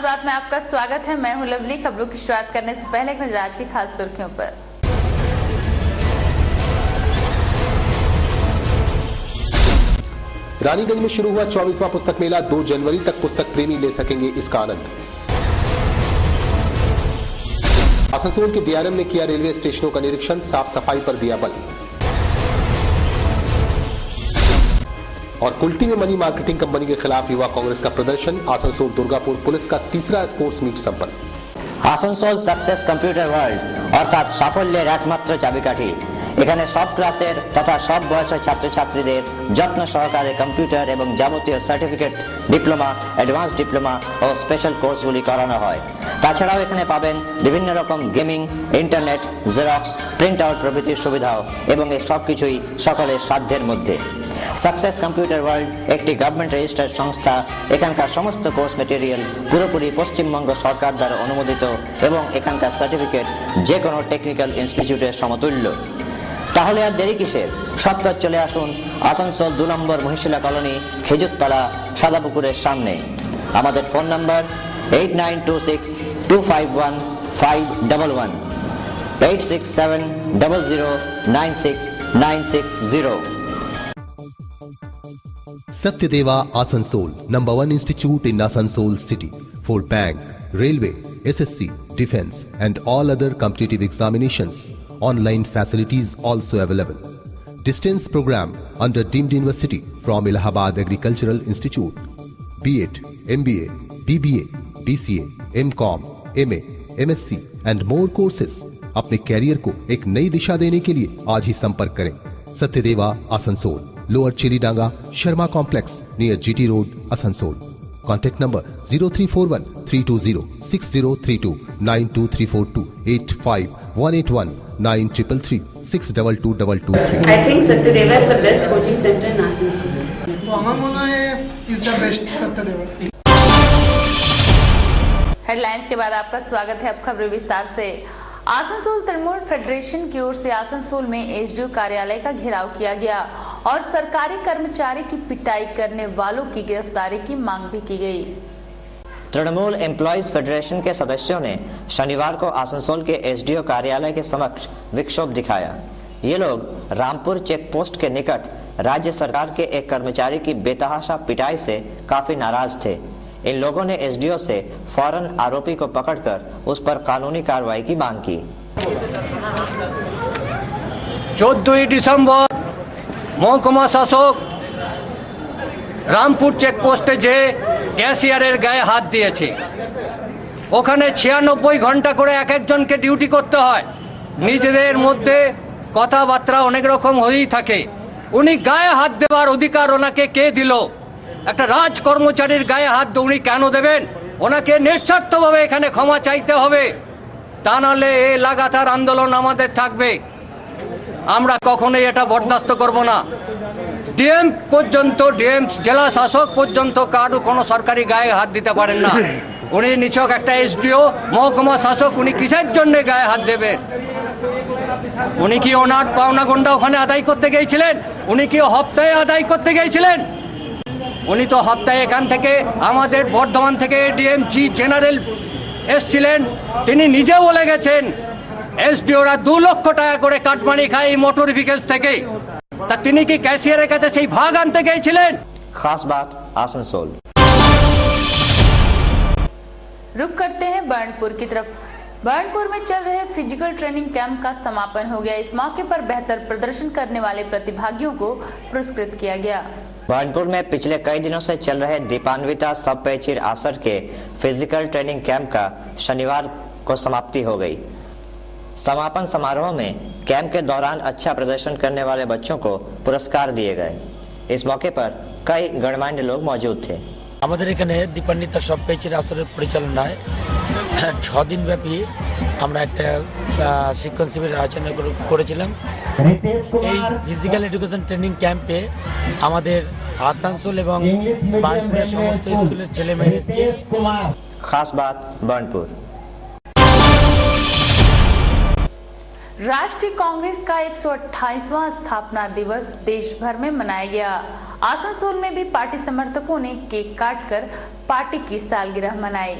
बात में आपका स्वागत है। मैं हूं लवली। खबरों की शुरुआत करने से पहले एक नजर आज की खास सुर्खियों पर। रानीगंज में शुरू हुआ 24वां पुस्तक मेला। 2 जनवरी तक पुस्तक प्रेमी ले सकेंगे इसका आनंद। आसनसोल के डीआरएम ने किया रेलवे स्टेशनों का निरीक्षण, साफ सफाई पर दिया बल। और कुल्टी में मनी मार्केटिंग कंपनी के खिलाफ युवा कांग्रेस का प्रदर्शन। आसनसोल दुर्गापुर पुलिस का तीसरा स्पोर्ट्स मीट संपन्न। आसनसोल सक्सेस कम्पिউটার ওয়ার্ল্ড অর্থাৎ সাফল্যের একমাত্র চাবিকাঠি। এখানে সব ক্লাসের তথা সব বয়সের ছাত্রছাত্রীদের যত্ন সহকারে কম্পিউটার এবং যাবতীয় সার্টিফিকেট, ডিপ্লোমা, অ্যাডভান্স ডিপ্লোমা ও স্পেশাল কোর্সগুলি করানো হয়। তাছাড়াও এখানে পাবেন বিভিন্ন রকম gaming, internet, xerox, print out প্রভৃতির সুবিধাও এবং এই সব কিছুই সকলের সাধ্যের মধ্যে। সাকসেস কম্পিউটার ওয়ার্ল্ড একটি গভর্নমেন্ট রেজিস্টার্ড সংস্থা। এখানকার সমস্ত কোর্স মেটেরিয়াল পুরোপুরি পশ্চিমবঙ্গ সরকার দ্বারা অনুমোদিত এবং এখানকার সার্টিফিকেট যে কোনো টেকনিক্যাল ইনস্টিটিউটের সমতুল্য। তাহলে আর দেরি কিসের? সত্তর চলে আসুন আসানসোল 2 নম্বর মহিশিলা কলোনি, খেজুরতলা, সাদাপুকুরের সামনে। আমাদের phone number 8926251511 8670096960। Satyadeva Asansol, number 1 institute in Asansol city for bank, railway, SSC, defense and all other competitive examinations. Online facilities also available. Distance program under deemed university from Allahabad Agricultural Institute. B.Ed, MBA, BBA, BCA, MCom, MA, MSc and more courses. अपने career को एक नई दिशा देने के लिए आज ही संपर्क करें। Satyadeva Asansol, lower Chiridanga, Sharma complex near GT road, Asansol. Contact number 0341-320-6032 92342 85-181 9333 6222223। I think Satyadeva is the best coaching center in Asansol. तो আমার মনে হয় is the best सत्यदेवा। हेडलाइंस के बाद आपका स्वागत है। अब खबरें विस्तार से। आसनसोल तृणमूल फेडरेशन की ओर से आसनसोल में एसडीओ कार्यालय का घेराव किया गया और सरकारी कर्मचारी की पिटाई करने वालों की गिरफ्तारी की मांग भी की गई। तृणमूल एम्प्लॉयज फेडरेशन के सदस्यों ने शनिवार को आसनसोल के एसडीओ कार्यालय के समक्ष विक्षोभ दिखाया। ये लोग रामपुर चेक पोस्ट के निकट राज्य सरकार के एक कर्मचारी की बेतहाशा पिटाई से काफी नाराज थे। इन लोगों ने एसडीओ से फौरन आरोपी को पकड़कर उस पर कानूनी कार्रवाई की मांग की। 14 ডিসেম্বর মহকুমা শাসক রামপুর চেকপোস্টে যে ক্যাশিয়ারের গায়ে হাত দিয়েছে, ওখানে 96 ঘন্টা করে এক একজনকে ডিউটি করতে হয়। নিজেদের মধ্যে কথাবার্তা অনেক রকম হয়েই থাকে। উনি গায়ে হাত দেওয়ার অধিকার ওনাকে কে দিল? একটা রাজ কর্মচারীর গায়ে হাত উনি কেন দেবেন? ওনাকে নিঃস্বার্থভাবে এখানে ক্ষমা চাইতে হবে, তা নাহলে এই লাগাতার আন্দোলন আমাদের থাকবে। আমরা কখনোই এটা বরদাস্ত করব না। ডিএম পর্যন্ত, ডিএম জেলা শাসক পর্যন্ত কারো কোনো সরকারি গায়ে হাত দিতে পারেন না। উনি নিছক একটা এসডিও মহকুমা শাসক, উনি কিসের জন্য গায়ে হাত দেবেন? উনি কি ওনার পাওনা গন্ডা ওখানে আদায় করতে গিয়েছিলেন? উনি কি হপ্তাহে আদায় করতে গিয়েছিলেন? উনি তো হপ্তাহে এখান থেকে আমাদের বর্ধমান থেকে ডিএমজি জেনারেল এসছিলেন, তিনি নিজে বলে গেছেন এসডিওরা 2 লক্ষ টাকা করে কাটমানি খায় এই মোটর ভেহিকলস থেকে। তা তিনি কি ক্যাশিয়ারের কাছে সেই ভাগ আনতে গিয়েছিলেন? खास बात आसनसोल। रुक करते हैं बर्नपुर की तरफ। बर्नपुर में चल रहे फिजिकल ट्रेनिंग कैंप का समापन हो गया। इस मौके पर बेहतर प्रदर्शन करने वाले प्रतिभागियों को पुरस्कृत किया गया। बर्नपुर में पिछले कई दिनों से चल रहे दीपान्विता सब पैचिर आसर के फिजिकल ट्रेनिंग कैंप का शनिवार को समाप्ति हो गई। समापन समारोह में कैंप के दौरान अच्छा प्रदर्शन करने वाले बच्चों को पुरस्कार दिए गए। इस मौके पर कई गणमान्य लोग मौजूद थे। আমাদের এখানে দীপান্বিতা সব পেচির আসরের পরিচালনায় 6 দিন ব্যাপী আমরা একটা শিক্ষণ শিবিরের আয়োজন করেছিলাম। এই ফিজিক্যাল এডুকেশন ট্রেনিং ক্যাম্পে আমাদের আসানসোল এবং বার্নপুরের সমস্ত স্কুলের ছেলেমেয়েরা এসেছে। खास बात बर्नपुर। राष्ट्रीय कांग्रेस का 128वां स्थापना दिवस देश भर में मनाया गया। आसनसोल में भी पार्टी समर्थकों ने केक काटकर पार्टी की सालगिरह मनाई।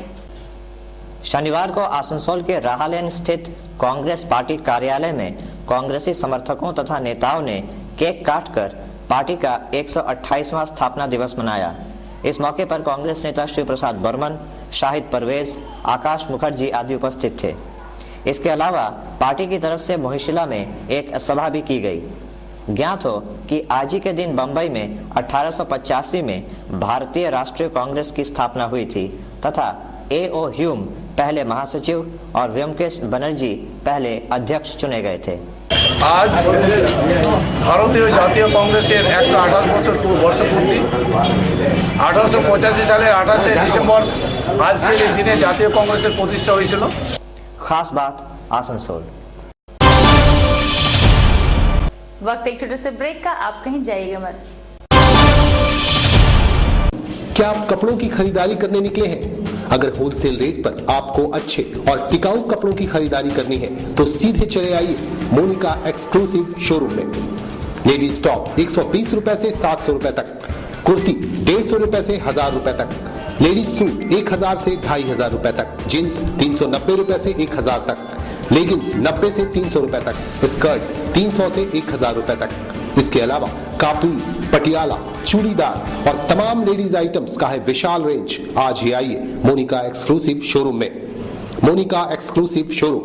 शनिवार को आसनसोल के राहालेन स्थित कांग्रेस पार्टी कार्यालय में कांग्रेसी समर्थकों तथा नेताओं ने केक काटकर पार्टी का 128वां स्थापना दिवस मनाया। इस मौके पर कांग्रेस नेता शिव प्रसाद बर्मन, शाहिद परवेज, आकाश मुखर्जी आदि उपस्थित थे। इसके अलावा पार्टी की तरफ से मोहिशिला में एक सभा भी की गई। ज्ञात हो कि आज ही के दिन बंबई में 1885 में भारतीय राष्ट्रीय कांग्रेस की स्थापना हुई थी तथा A.O. ह्यूम पहले महासचिव और व्योमकेश बनर्जी पहले अध्यक्ष चुने गए थे। आज भारतीय জাতীয় কংগ্রেসের 128 বছর বর্ষপূর্তি। 1885 সালের 28 ডিসেম্বর আজকের এই দিনে জাতীয় কংগ্রেসের প্রতিষ্ঠা হয়েছিল। खास बात आसनसोल। वक्त एक छोटे से ब्रेक का, आप कहीं जाइएगा मत। क्या आप कपड़ों की खरीदारी करने निकले हैं? अगर होलसेल रेट पर आपको अच्छे और टिकाऊ कपड़ों की खरीदारी करनी है तो सीधे चले आइए मोनिका एक्सक्लूसिव शोरूम में। लेडीज टॉप 120 रुपए से 700 रुपए तक, कुर्ती 150 रुपए से 1000 रुपए तक, लेडीज सूट 1000 से 2500 रुपए तक, जींस 390 रुपए से 1000 तक, लेगिंग्स 90 से 300 रुपए तक, स्कर्ट 300 से 1000 रुपए तक। इसके अलावा कापीज, पटियाला, चूड़ीदार और तमाम लेडीज आइटम्स का है विशाल रेंज। आज ही आइए मोनिका एक्सक्लूसिव शोरूम में। Monica exclusive showroom,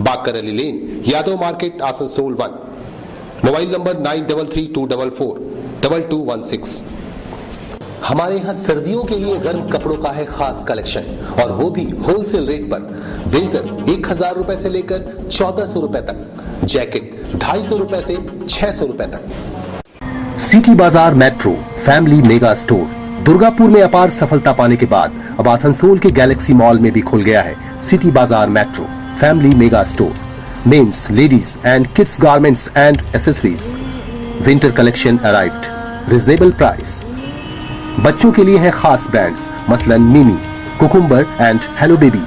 Baqar Ali lane, Yadav market, Asansol 1। Mobile number 9332442216। हमारे यहाँ सर्दियों के लिए गर्म कपड़ों का है खास कलेक्शन और वो भी होलसेल रेट पर। ब्लेजर 1000 रुपए से लेकर 1400 रुपए तक, जैकेट 250 रुपए से 600 रुपए तक। सिटी बाजार metro family mega store Durgapur में अपार सफलता पाने के बाद अब आसनसोल के गैलेक्सी मॉल में भी खुल गया है सिटी बाजार metro family mega Store. Men's, ladies and kids garments and accessories. Winter collection arrived, reasonable price. बच्चों के लिए है खास ब्रांड्स मसलन मिमी, कुकुम्बर एंड हेलो बेबी।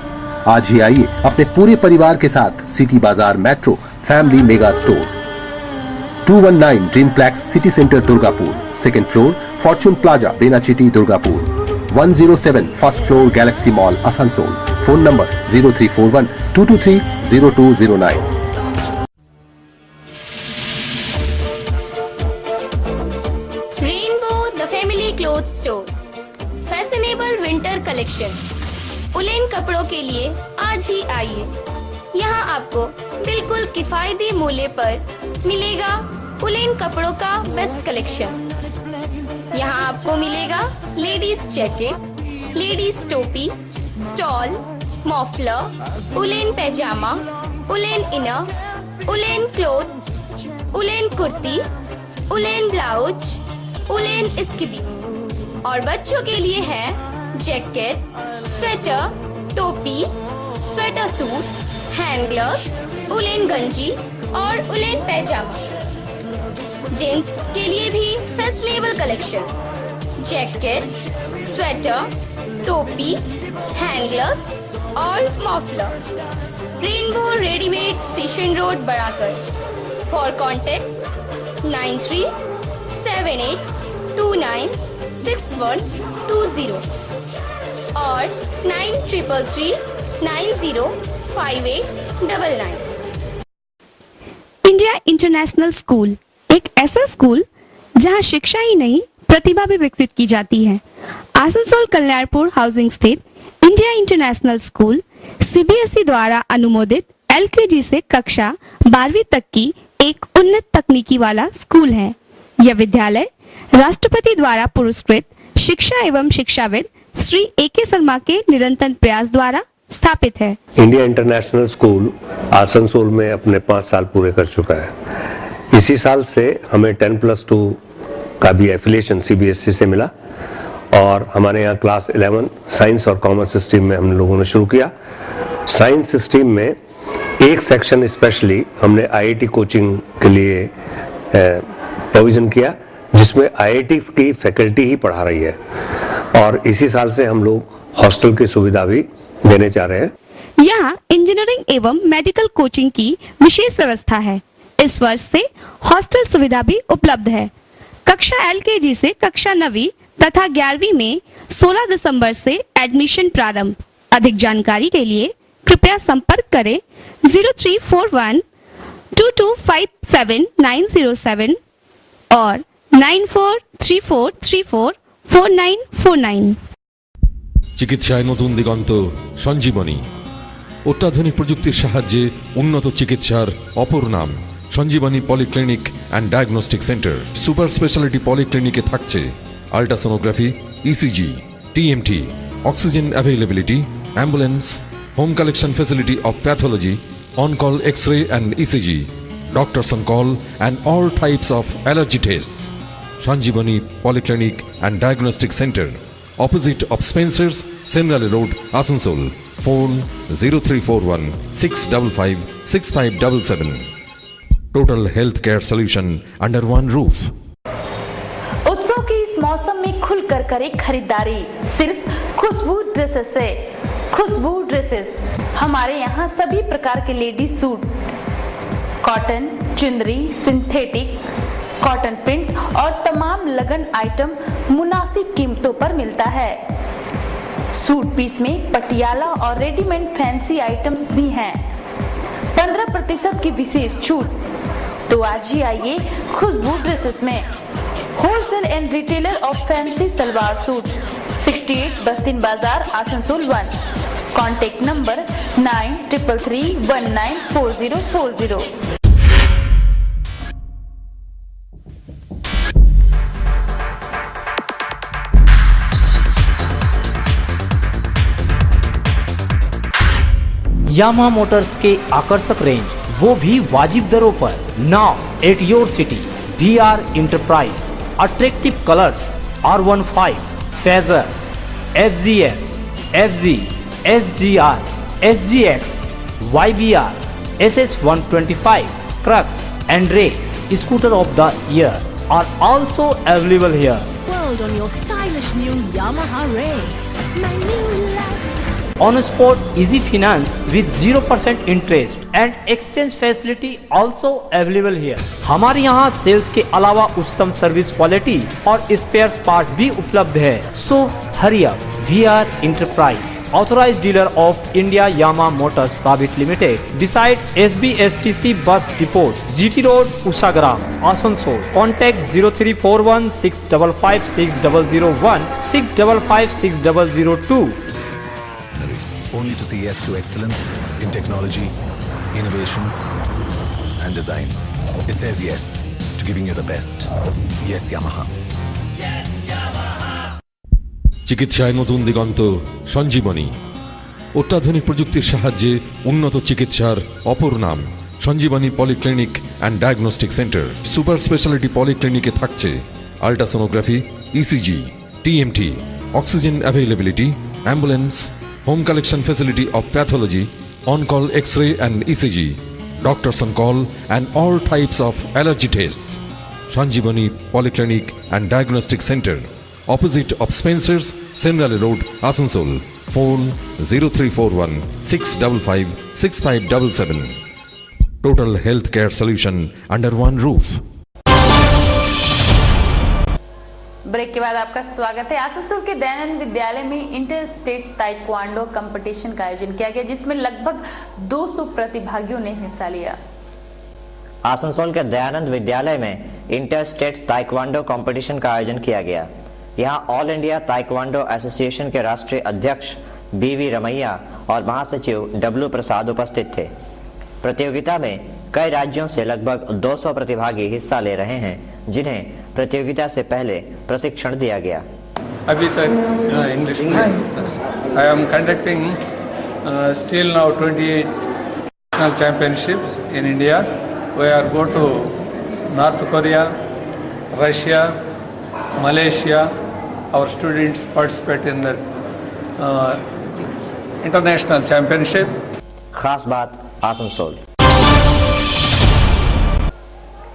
आज ही आइए अपने पूरे परिवार के साथ सिटी बाजार metro family mega store, 219 Dreamplex city centre Durgapur, second floor fortune plaza Benachity Durgapur, 107 first floor galaxy mall Asansol. Phone number 0341 223 0209। Rainbow the family cloth store, fashionable winter collection. Woollen कपड़ों के लिए आज ही आइए। यहाँ आपको बिल्कुल किफायती मूल्य पर मिलेगा उलेन कपड़ों का बेस्ट कलेक्शन। यहाँ आपको मिलेगा लेडीज जैकेट, लेडीज टोपी, stole, muffler, woollen pyjama, woollen inner, woollen cloth, woollen kurti, woollen blouse, woollen स्किबी। और बच्चों के लिए है जैकेट, स्वेटर, टोपी, sweater suit, hand gloves, woollen गंजी और उलेन पैजामा। जेंट्स के लिए भी फैशनेबल कलेक्शन, जैकेट, स्वेटर, टोपी, हैंड ग्लव्स और muffler. Rainbow readymade station road Barakar. For contact 9378296120 और 9333905899। इंडिया इंटरनेशनल स्कूल एक ऐसा स्कूल जहां शिक्षा ही नहीं प्रतिभा भी विकसित की जाती है। आसनसोल कल्याणपुर हाउसिंग स्थित इंडिया इंटरनेशनल स्कूल सीबीएसई द्वारा अनुमोदित एलकेजी से कक्षा 12वीं तक की एक उन्नत तकनीकी वाला स्कूल है। यह विद्यालय राष्ट्रपति द्वारा पुरस्कृत शिक्षा एवं शिक्षाविद श्री ए.के. शर्मा के निरंतर प्रयास द्वारा स्थापित है। इंडिया इंटरनेशनल स्कूल आसनसोल में अपने 5 साल पूरे कर चुका है। इसी साल से हमें 10+2 का भी एफिलिएशन सीबीएसई से मिला और हमारे यहाँ क्लास 11 साइंस और कॉमर्स स्ट्रीम में हम लोगों ने शुरू किया। साइंस स्ट्रीम में एक सेक्शन स्पेशली हमने आईआईटी कोचिंग के लिए प्रोविजन किया, जिसमें आईआईटी की फैकल्टी ही पढ़ा रही है और इसी साल से हम लोग हॉस्टल की सुविधा भी देने जा रहे हैं। यहाँ इंजीनियरिंग एवं मेडिकल कोचिंग की विशेष व्यवस्था है। इस वर्ष से हॉस्टल सुविधा भी उपलब्ध है। कक्षा एलकेजी से कक्षा 9वीं तथा 11वीं में 16 दिसंबर से एडमिशन प्रारंभ। अधिक जानकारी के लिए कृपया संपर्क करें 0341-2257-907 और 9434344949। চিকিৎসায় নতুন দিগন্ত সঞ্জীবনী। অত্যাধুনিক প্রযুক্তির সাহায্যে উন্নত চিকিৎসার অপর নাম Sanjeevani polyclinic and diagnostic centre. Super speciality পলিক্লিনিকে থাকছে ultrasonography, ECG, TMT, oxygen availability, ambulance, home collection facility of pathology, on-call X-ray and ECG, doctors on call and all types of allergy tests. Sanjeevani Polyclinic and Diagnostic Center, opposite of Spencer's, Semrali Road, Asansol. Phone 0341 655 6577. Total healthcare solution under one roof. उत्सव के इस मौसम में खुलकर करें खरीदारी सिर्फ खुशबू dresses से। खुशबू ड्रेसेस हमारे यहाँ सभी प्रकार के लेडीज सूट, कॉटन, चुंदरी, सिंथेटिक, कॉटन प्रिंट और तमाम लगन आइटम मुनासिब कीमतों पर मिलता है। सूट पीस में पटियाला और रेडीमेड फैंसी आइटम्स भी हैं। 15% की विशेष छूट। तो आज ही आइए खुशबू ड्रेसेस में, wholesale and retailer of fancy salwar suit, 68 बस्तिन बाजार, Asansol 1। Contact number 9333194040। Yamaha Motors के आकर्षक रेंज, वो भी वाजिब दरों पर। Now at your city, VR enterprise, attractive colours, R15, phasor, FZS, FZ, SGR, SGX, YBR, SS125, Crux and Ray scooter of the year are also available here. World on your stylish new Yamaha Ray. My new life. On spot easy finance with 0% interest and exchange facility also available here. हमारे यहाँ sales के अलावा उत्तम service quality और spares part भी उपलब्ध है। So hurry up. VR Enterprise, authorized dealer of India Yamaha Motors Private Limited, beside SBSTC Bus Depot, GT Road, Usagram, Asansol. Contact 0341 655 6001 655 6002. Only to say yes to excellence in technology, innovation and design. It says yes to giving you the best. Yes, Yamaha. চিকিৎসায় নতুন দিগন্ত সঞ্জীবনী। অত্যাধুনিক প্রযুক্তির সাহায্যে উন্নত চিকিৎসার অপর নাম Sanjeevani polyclinic and diagnostic centre. Super speciality পলিক্লিনিকে থাকছে ultrasonography, ECG, TMT, oxygen availability, ambulance, home collection facility of pathology, on-call X-ray and ECG, doctors on call and all types of allergy tests. Sanjeevani Polyclinic and Diagnostic Center, opposite of Spencer's, Semrali Road, Asansol. Phone 0341 655 6577. Total healthcare solution under one roof. Break के बाद आपका स्वागत है। आसनसोल के दयानंद विद्यालय में inter state taekwondo competition का आयोजन किया गया, जिसमें लगभग 200 प्रतिभागियों ने हिस्सा लिया। आसनसोल के दयानंद विद्यालय में इंटर स्टेट ताइक्वांडो कंपटीशन का आयोजन किया गया। यहाँ ऑल इंडिया ताइक्वांडो एसोसिएशन के राष्ट्रीय अध्यक्ष BV रमैया और महासचिव W प्रसाद उपस्थित थे। प्रतियोगिता में कई राज्यों से लगभग 200 प्रतिभागी हिस्सा ले रहे हैं, जिन्हें प्रतियोगिता से पहले प्रशिक्षण दिया गया। अभी तक इंग्लिश में I am conducting still now 28 national championships in India. We are go to North Korea, Russia, Malaysia. Our students participate in the international championship. खास बात आसनसोल।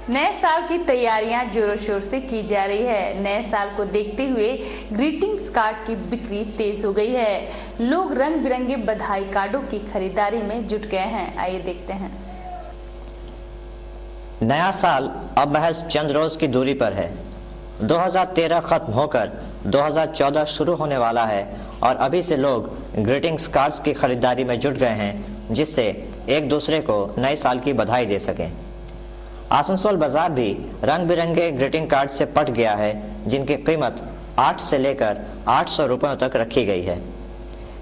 नए साल की तैयारियां जोरों शोर से की जा रही है। नए साल को देखते हुए ग्रीटिंग्स कार्ड की बिक्री तेज हो गई है। लोग रंग बिरंगे बधाई कार्डों की खरीदारी में जुट गए हैं। आइए देखते हैं। नया साल अब महज चंद रोज की दूरी पर है। 2013 खत्म होकर 2014 शुरू होने वाला है और अभी से लोग ग्रीटिंग्स कार्ड्स की खरीदारी में जुट गए हैं, जिससे एक दूसरे को नए साल की बधाई दे सकें। आसनसोल बाजार भी रंग बिरंगे ग्रीटिंग कार्ड से पट गया है, जिनकी कीमत 8 से लेकर 800 रुपयों तक रखी गई है।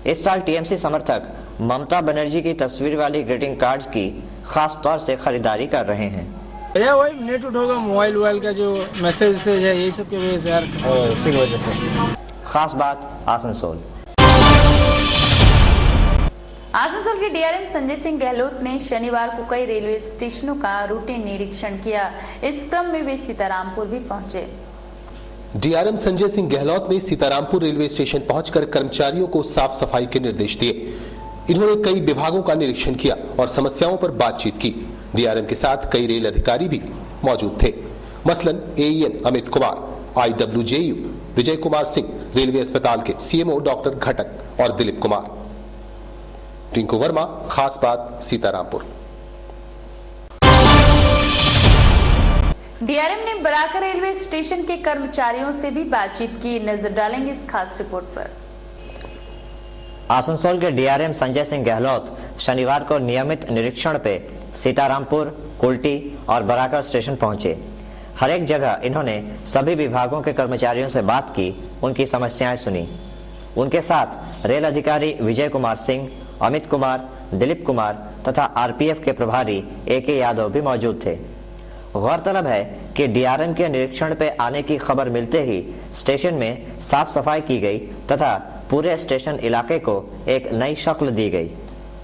इस साल टीएमसी समर्थक ममता बनर्जी की तस्वीर वाली ग्रीटिंग कार्ड्स की खास तौर से खरीदारी कर रहे हैं। भैया वही नेट उठ होगा, मोबाइल का जो मैसेज है यही सब की वजह से यार, इसी की वजह से। खास बात आसनसोल। आसनसोल के डीआरएम संजय सिंह गहलोत ने शनिवार को कई रेलवे स्टेशनों का रूटीन निरीक्षण किया। इस क्रम में वे सीतारामपुर भी पहुंचे। डीआरएम संजय सिंह गहलोत ने सीतारामपुर रेलवे स्टेशन पहुंचकर कर्मचारियों को साफ सफाई के निर्देश दिए। इन्होंने कई विभागों का निरीक्षण किया और समस्याओं पर बातचीत की। डीआरएम के साथ कई रेल अधिकारी भी मौजूद थे, मसलन एईएन अमित कुमार, आईडब्ल्यूजेयू विजय कुमार सिंह, रेलवे अस्पताल के सीएमओ डॉक्टर घटक और दिलीप कुमार। टिंकू वर्मा, खास बात सीतारामपुर। डीआरएम ने बराकर रेलवे स्टेशन के कर्मचारियों से भी बातचीत की। नजर डालेंगे इस खास रिपोर्ट पर। आसनसोल के डीआरएम संजय सिंह गहलोत शनिवार को नियमित निरीक्षण पे सीतारामपुर, कुल्टी और बराकर स्टेशन पहुंचे। हर एक जगह इन्होंने सभी विभागों के कर्मचारियों से बात की, उनकी समस्याएं सुनी। उनके साथ रेल अधिकारी विजय कुमार सिंह, अमित कुमार, दिलीप कुमार तथा आरपीएफ के प्रभारी AK यादव भी मौजूद थे। गौरतलब है कि डीआरएम के निरीक्षण पे आने की खबर मिलते ही स्टेशन में साफ सफाई की गई तथा पूरे स्टेशन इलाके को एक नई शक्ल दी गई।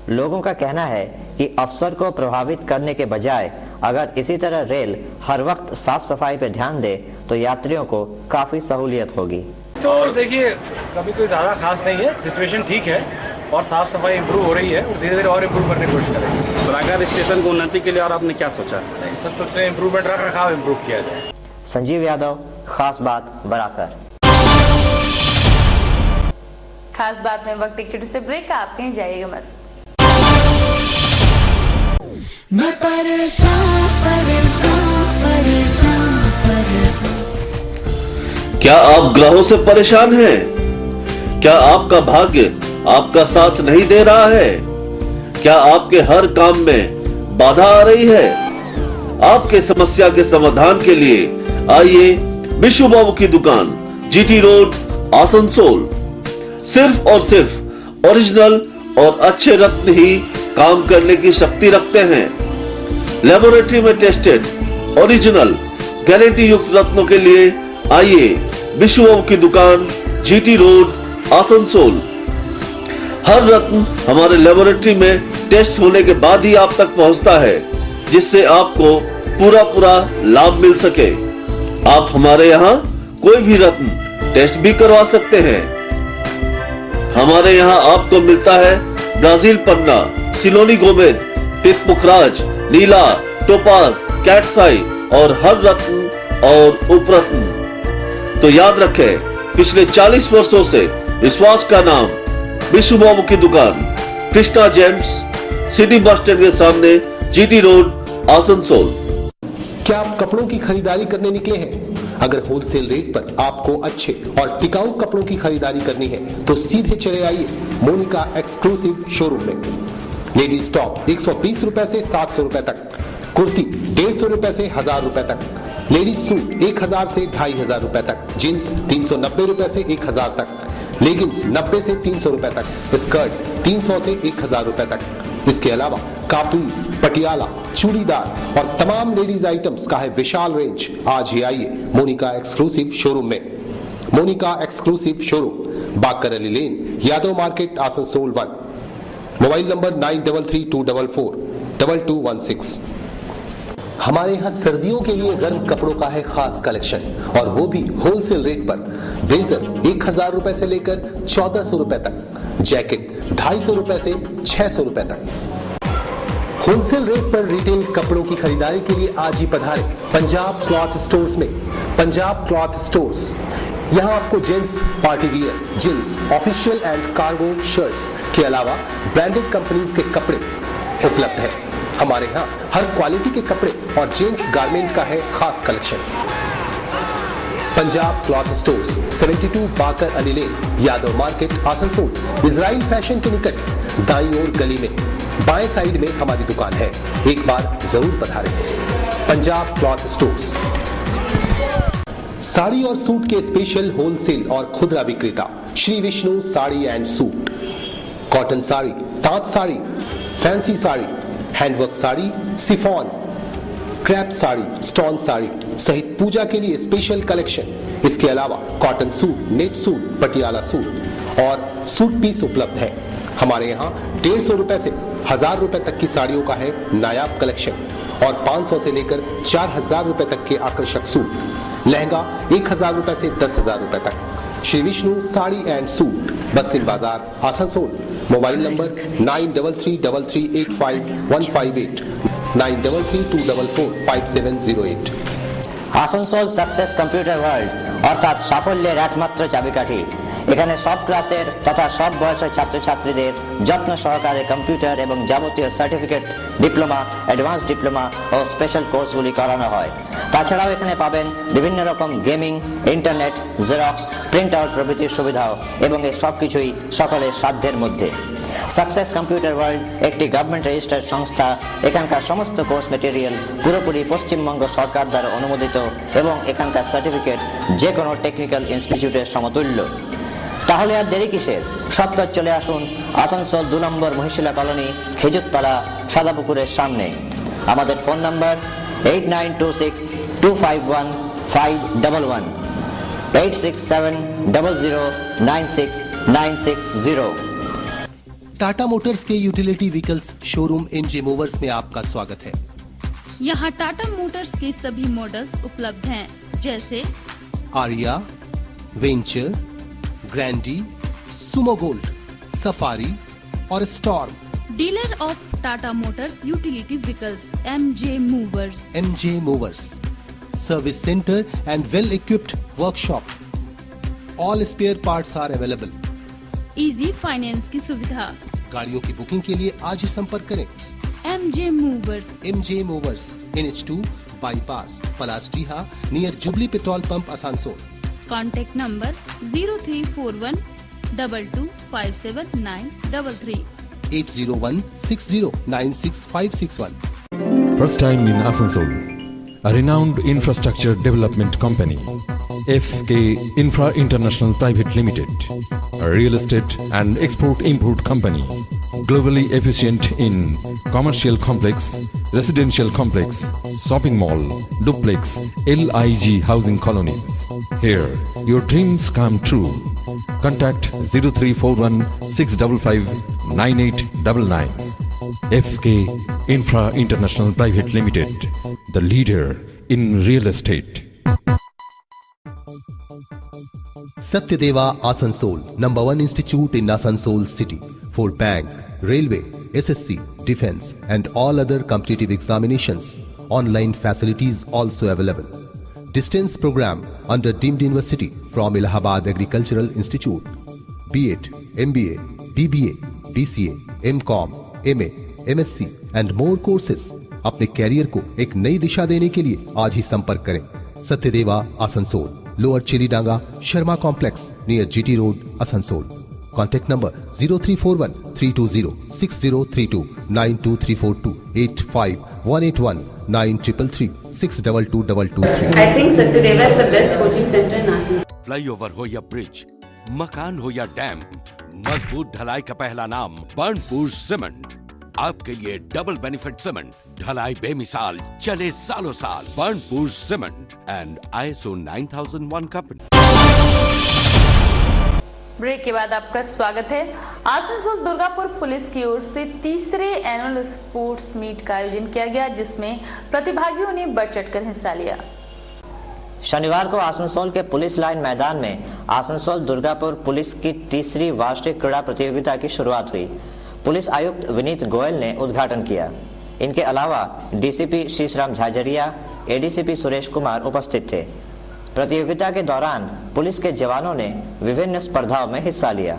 लोगों का कहना है कि अफसर को प्रभावित करने के बजाय अगर इसी तरह रेल हर वक्त साफ सफाई पे ध्यान दे तो यात्रियों को काफी सहूलियत होगी। तो देखिए, कभी कोई ज्यादा खास नहीं है, सिचुएशन ठीक है और साफ सफाई इम्प्रूव हो रही है और धीरे धीरे और इम्प्रूव करने की कोशिश करेंगे। बराकर स्टेशन को उन्नति के लिए और आपने क्या सोचा? सब सोच रहे हैं इम्प्रूवमेंट, रख रखाव इम्प्रूव किया जाए। संजीव यादव, खास बात बराकर। खास बात में वक्त एक छोटे से ब्रेक का, आप कहीं जाइएगा मत। मैं परेशान परेशान परेशान परेशान। क्या आप ग्रहों से परेशान हैं? क्या आपका भाग्य आपका साथ नहीं दे रहा है? क्या आपके हर काम में बाधा आ रही है? आपके समस्या के समाधान के लिए आइए विशु बाबू की दुकान, जीटी रोड, आसनसोल। सिर्फ और सिर्फ ओरिजिनल और अच्छे रत्न ही काम करने की शक्ति रखते हैं। लेबोरेटरी में टेस्टेड ओरिजिनल गारंटी युक्त रत्नों के लिए आइए विशु बाबू की दुकान, जीटी रोड, आसनसोल। हर रत्न हमारे लेबोरेटरी में टेस्ट होने के बाद ही आप तक पहुंचता है, जिससे आपको पूरा लाभ मिल सके। आप हमारे यहाँ कोई भी रत्न टेस्ट भी करवा सकते हैं। हमारे यहाँ आपको मिलता है ब्राजील पन्ना, सिलोनी गोमेद, पित पुखराज, नीला, टोपाज, कैटसाई और हर रत्न और उपरत्न। तो याद रखें, पिछले 40 वर्षों से विश्वास का नाम विशु बाबू की दुकान, Krishna James, city bus stand के सामने, जीटी रोड, आसनसोल। क्या आप कपड़ों की खरीदारी करने निकले हैं? अगर होलसेल रेट पर आपको अच्छे और टिकाऊ कपड़ों की खरीदारी करनी है तो सीधे चले आइए मोनिका एक्सक्लूसिव शोरूम में। लेडीज टॉप 120 रुपए से 700 रुपए तक, कुर्ती 150 रुपए से 1000 रुपए तक, लेडीज सूट 1000 से 2500 रुपए तक, जींस 390 रुपए से 1000 तक, लेगिंग्स 90 से 300 रुपए तक, स्कर्ट 300 से 1000 रुपए तक। इसके अलावा काप्रीज, पटियाला, चूड़ीदार और तमाम लेडीज आइटम्स का है विशाल रेंज। आज ही आइए मोनिका एक्सक्लूसिव शोरूम में। Monica exclusive showroom, Baqar Ali lane, Yadav market, Asansol 1। Mobile number 9332442216। हमारे यहाँ सर्दियों के लिए गर्म कपड़ों का है खास कलेक्शन और वो भी होलसेल रेट पर। ब्लेजर 1000 रुपए से लेकर 1400 रुपए तक, जैकेट 250 रुपए से 600 रुपए तक। होलसेल रेट पर रिटेल कपड़ों की खरीदारी के लिए आज ही पधारें पंजाब क्लॉथ स्टोर्स में। पंजाब क्लॉथ स्टोर्स, यहाँ आपको gents party wear, jeans, official and cargo shirts के अलावा ब्रांडेड कंपनीज के कपड़े उपलब्ध है। हमारे यहाँ हर क्वालिटी के कपड़े और जेंट्स गारमेंट का है खास collection. Punjab cloth stores 72 Baqar Ali lane, Yadav market, Asansol, Israel fashion के निकट दाईं ओर गली में बाएं साइड में हमारी दुकान है। एक बार जरूर पधारें। पंजाब क्लॉथ स्टोर्स साड़ी और सूट के स्पेशल होलसेल और खुदरा विक्रेता Shri Vishnu sari and suit. Cotton sari, तांत sari, fancy sari, handwork sari, chiffon, crepe sari, stone sari सहित पूजा के लिए स्पेशल कलेक्शन। इसके अलावा cotton suit, net suit, Patiala suit और सूट पीस उपलब्ध है। हमारे यहाँ 150 रुपए से 1000 रुपए तक की साड़ियों का है नायाब कलेक्शन और 500 से लेकर 4000 रुपए तक के आकर्षक सूट, लहंगा 1000 रुपए से 10,000 रुपए तक। श्री विष्णु साड़ी एंड सूट, बस्तिल बाजार, Asansol. Mobile number 9333855158, 9332445708। Asansol success computer world অর্থাৎ সাফল্যের একমাত্র চাবিকাঠি। এখানে সব ক্লাসের তথা সব বয়সের ছাত্রছাত্রীদের যত্ন সহকারে কম্পিউটার এবং যাবতীয় সার্টিফিকেট, ডিপ্লোমা, অ্যাডভান্স ডিপ্লোমা ও স্পেশাল কোর্সগুলি করানো হয়। তাছাড়াও এখানে পাবেন বিভিন্ন রকম gaming, internet, xerox, print out প্রভৃতির সুবিধাও এবং এই সব কিছুই সকলের সাধ্যের মধ্যে। সাকসেস কম্পিউটার ওয়ার্ল্ড একটি গভর্নমেন্ট রেজিস্টার্ড সংস্থা। এখানকার সমস্ত কোর্স মেটেরিয়াল পুরোপুরি পশ্চিমবঙ্গ সরকার দ্বারা অনুমোদিত এবং এখানকার সার্টিফিকেট যে কোনো টেকনিক্যাল ইনস্টিটিউটের সমতুল্য। তাহলে আর দেরি কিসের? সত্তর চলে আসুন আসানসোল 2 নম্বর মহিশিলা কলোনি, খেজুরতলা, সাদাপুকুরের সামনে। আমাদের ফোন নাম্বার 8926251511, 8670096960। टाटा मोटर्स के utility vehicles showroom MJ movers में आपका स्वागत है। यहाँ टाटा मोटर्स के सभी मॉडल्स उपलब्ध हैं, जैसे Aria, Venture, Grande, Sumo Gold, Safari और Storm. Dealer of Tata Motors utility vehicles MJ movers. MJ Movers service centre and well equipped workshop. All spare parts are available. Easy finance की सुविधा। गाड़ियों की बुकिंग के लिए आज ही संपर्क करें। MJ movers. MJ movers NH2 bypass, Palasdiha, near jubilee petrol pump, Asansol. Contact number 034122579333, 80160966561। First time in Asansol, a renowned infrastructure development company, FK Infra International Private Limited, a real estate and export-import company, globally efficient in commercial complex, residential complex, shopping mall, duplex, LIG housing colonies. Here, your dreams come true. Contact 0341655999. FK Infra International Private Limited, the leader in real estate. Satyadeva Asansol, number 1 institute in Asansol city for bank, railway, SSC, defense and all other competitive examinations. Online facilities also available. Distance program under deemed university from Allahabad Agricultural Institute. B.Ed, MBA, BBA, BCA, MCom, MA, MSc and more courses। अपने career को एक नई दिशा देने के लिए आज ही संपर्क करें। Satyadeva Asansol, lower Chilidanga, Sharma complex, near GT road, Asansol. Contact number 0341320603292342 85181933 6222223। I think Satyadeva is the best coaching center in Asansol. Flyover हो या ब्रिज, मकान हो या डैम, मजबूत ढलाई का पहला नाम बर्नपुर सीमेंट। आपके लिए डबल बेनिफिट सीमेंट, ढलाई बेमिसाल, चले सालों साल। Burnpur cement and ISO 9001 company. Break के बाद आपका स्वागत है। आसनसोल दुर्गापुर पुलिस की ओर से तीसरे एनुअल स्पोर्ट्स मीट का आयोजन किया गया, जिसमें प्रतिभागियों ने बढ़ चढ़कर हिस्सा लिया। शनिवार को आसनसोल के पुलिस लाइन मैदान में आसनसोल दुर्गापुर पुलिस की तीसरी वार्षिक क्रीड़ा प्रतियोगिता की शुरुआत हुई। पुलिस आयुक्त विनीत गोयल ने उद्घाटन किया। इनके अलावा DCP शीशराम झाझरिया, ADCP सुरेश कुमार उपस्थित थे। प्रतियोगिता के दौरान पुलिस के जवानों ने विभिन्न स्पर्धाओं में हिस्सा लिया।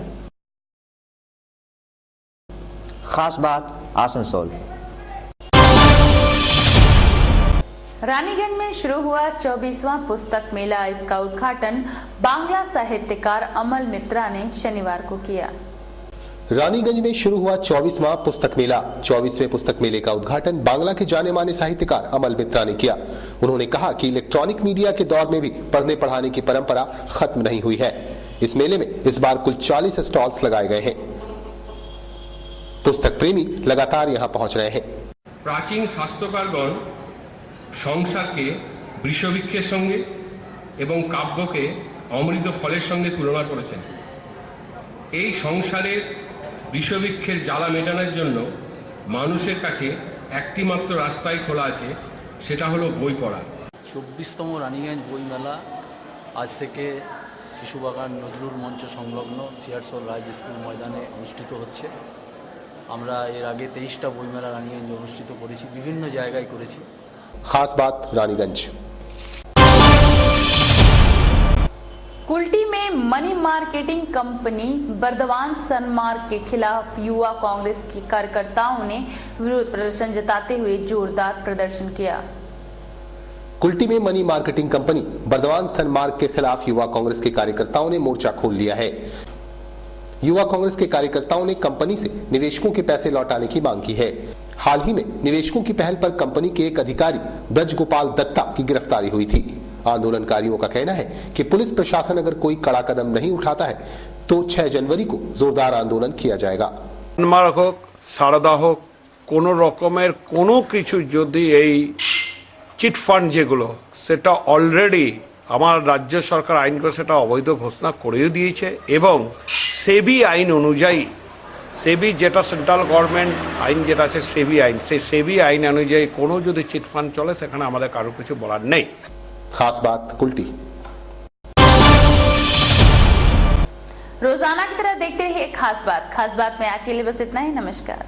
खास बात आसनसोल। रानीगंज में शुरू हुआ 24वां पुस्तक मेला। इसका उद्घाटन बांग्ला साहित्यकार अमल मित्रा ने शनिवार को किया। रानीगंज में शुरू हुआ 24वां पुस्तक मेला। 24वें पुस्तक मेले का उद्घाटन बांग्ला के जाने माने साहित्यकार अमल मित्रा ने किया। उन्होंने कहा कि इलेक्ट्रॉनिक मीडिया के दौर में भी पढ़ने पढ़ाने की परंपरा खत्म नहीं हुई है। इस मेले में इस बार कुल 40 स्टॉल्स लगाए गए हैं। पुस्तक प्रेमी लगातार यहां पहुंच रहे हैं। प्राचीन शास्त्रकारगण সংসারকে বৃষবৃক্ষের সঙ্গে এবং কাব্যকে অমৃত ফলের সঙ্গে তুলনা করেছেন। এই সংসারের বৃষবৃক্ষের জ্বালা মেটানোর জন্য মানুষের কাছে একটি মাত্র রাস্তাই খোলা আছে, সেটা হলো বই পড়া। 24তম রানীগঞ্জ বইমেলা আজ থেকে শিশুবাগান নজরুল মঞ্চ সংলগ্ন সিয়ারসোল রাজ স্কুল ময়দানে অনুষ্ঠিত হচ্ছে। আমরা এর আগে 23টা বইমেলা রানীগঞ্জে অনুষ্ঠিত করেছি, বিভিন্ন জায়গায় করেছি। खास बात रानीगंज। कुल्टी में मनी मार्केटिंग कंपनी बर्दवान सनमार्क के खिलाफ युवा कांग्रेस के कार्यकर्ताओं ने विरोध प्रदर्शन जताते हुए जोरदार प्रदर्शन किया। कुल्टी में मनी मार्केटिंग कंपनी बर्दवान सनमार्क के खिलाफ युवा कांग्रेस के कार्यकर्ताओं ने मोर्चा खोल लिया है। युवा कांग्रेस के कार्यकर्ताओं ने कंपनी से निवेशकों के पैसे लौटाने की मांग की है। हाल ही में निवेशकों की पहल पर कंपनी के एक अधिकारी ब्रज गोपाल दत्ता की गिरफ्तारी हुई थी। आंदोलनकारियों का कहना है कि पुलिस प्रशासन अगर कोई कड़ा कदम नहीं उठाता है तो 6 जनवरी को जोरदार आंदोलन किया जाएगा। সনমার্ক হোক, সারদা হোক, কোনো রকমের কোনো কিছু যদি এই চিটফান্ড যেগুলো সেটা অলরেডি আমার রাজ্য সরকার আইন করে সেটা অবৈধ ঘোষণা করেও দিয়েছে এবং সেবি আইন অনুযায়ী সেবি যেটা সেন্ট্রাল গভর্নমেন্ট আইন যেটা আছে সেবি আইন, সেই সেবি আইন অনুযায়ী কোনো যদি চিটফান্ড চলে সেখানে আমাদের কারো কিছু বলার নেই। खास बात कुल्टी। रोजाना की तरह देखते रहिए खास बात। खास बात में आज के लिए बस इतना ही। नमस्कार।